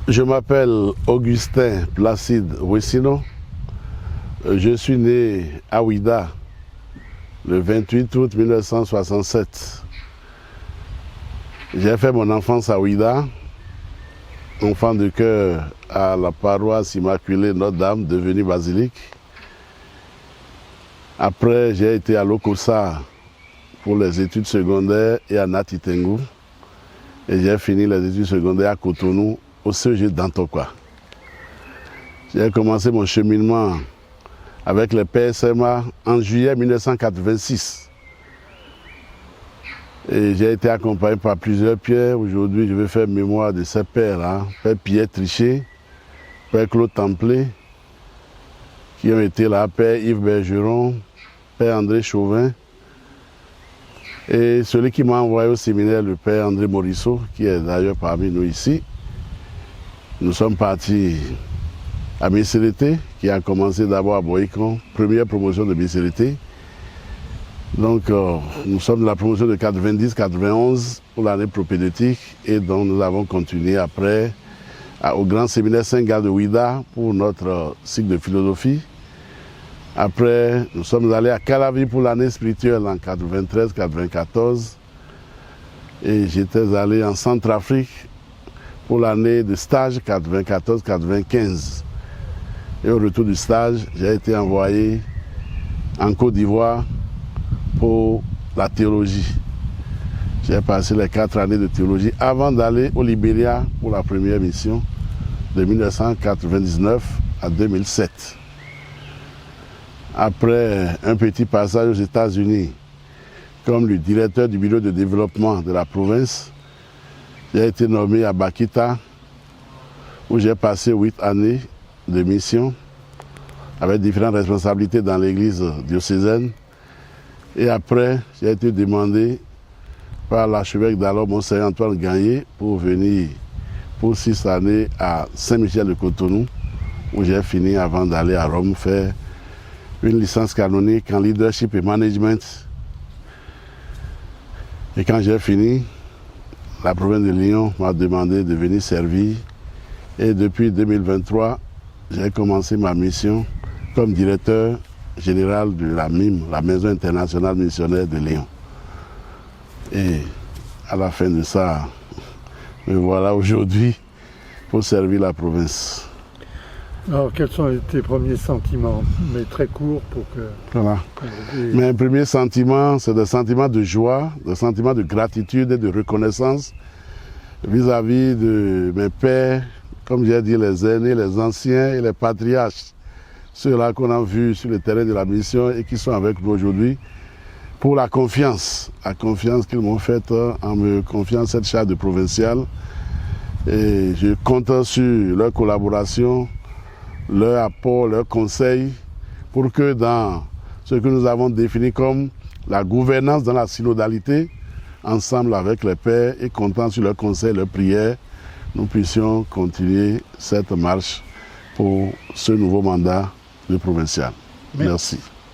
Je m'appelle Augustin Placide Wessino. Je suis né à Ouida le 28 août 1967. J'ai fait mon enfance à Ouida, enfant de cœur à la paroisse Immaculée Notre-Dame, devenue basilique. Après, j'ai été à Lokossa pour les études secondaires et à Nati Tengu. Et j'ai fini les études secondaires à Cotonou, au CEG d'Antokwa. J'ai commencé mon cheminement avec les PSMA en juillet 1986. Et j'ai été accompagné par plusieurs pères. Aujourd'hui, je vais faire mémoire de ces pères-là. Père Pierre Trichet, Père Claude Templé, qui ont été là, Père Yves Bergeron, Père André Chauvin, et celui qui m'a envoyé au séminaire, le Père André Morisseau, qui est d'ailleurs parmi nous ici. Nous sommes partis à Missérété, qui a commencé d'abord à Boïcon, première promotion de Missérété. Donc nous sommes de la promotion de 90-91 pour l'année propédeutique, et donc nous avons continué après au grand séminaire Saint-Gall de Ouida pour notre cycle de philosophie. Après, nous sommes allés à Calavi pour l'année spirituelle en 93-94. Et j'étais allé en Centrafrique pour l'année de stage 94-95. Et au retour du stage, j'ai été envoyé en Côte d'Ivoire pour la théologie. J'ai passé les 4 années de théologie avant d'aller au Libéria pour la première mission de 1999 à 2007. Après un petit passage aux États-Unis comme le directeur du bureau de développement de la province, j'ai été nommé à Bakita, où j'ai passé 8 années de mission avec différentes responsabilités dans l'église diocésaine. Et après, j'ai été demandé par l'archevêque d'alors, Monseigneur Antoine Gagné, pour venir pour 6 années à Saint-Michel de Cotonou, où j'ai fini avant d'aller à Rome faire une licence canonique en leadership et management. Et quand j'ai fini, la province de Lyon m'a demandé de venir servir. Et depuis 2023, j'ai commencé ma mission comme directeur général de la MIM, la Maison internationale missionnaire de Lyon. Et à la fin de ça, me voilà aujourd'hui pour servir la province. Alors, quels sont tes premiers sentiments, mais très courts pour que... Voilà. Mes premiers sentiments, c'est des sentiments de joie, des sentiments de gratitude et de reconnaissance vis-à-vis de mes pères, comme j'ai dit, les aînés, les anciens et les patriarches, ceux-là qu'on a vus sur le terrain de la mission et qui sont avec nous aujourd'hui, pour la confiance qu'ils m'ont faite en me confiant cette charge de provincial. Et je compte sur leur collaboration, leur apport, leur conseil, pour que dans ce que nous avons défini comme la gouvernance dans la synodalité, ensemble avec les pères et comptant sur leurs conseils, leurs prières, nous puissions continuer cette marche pour ce nouveau mandat de provincial. Merci.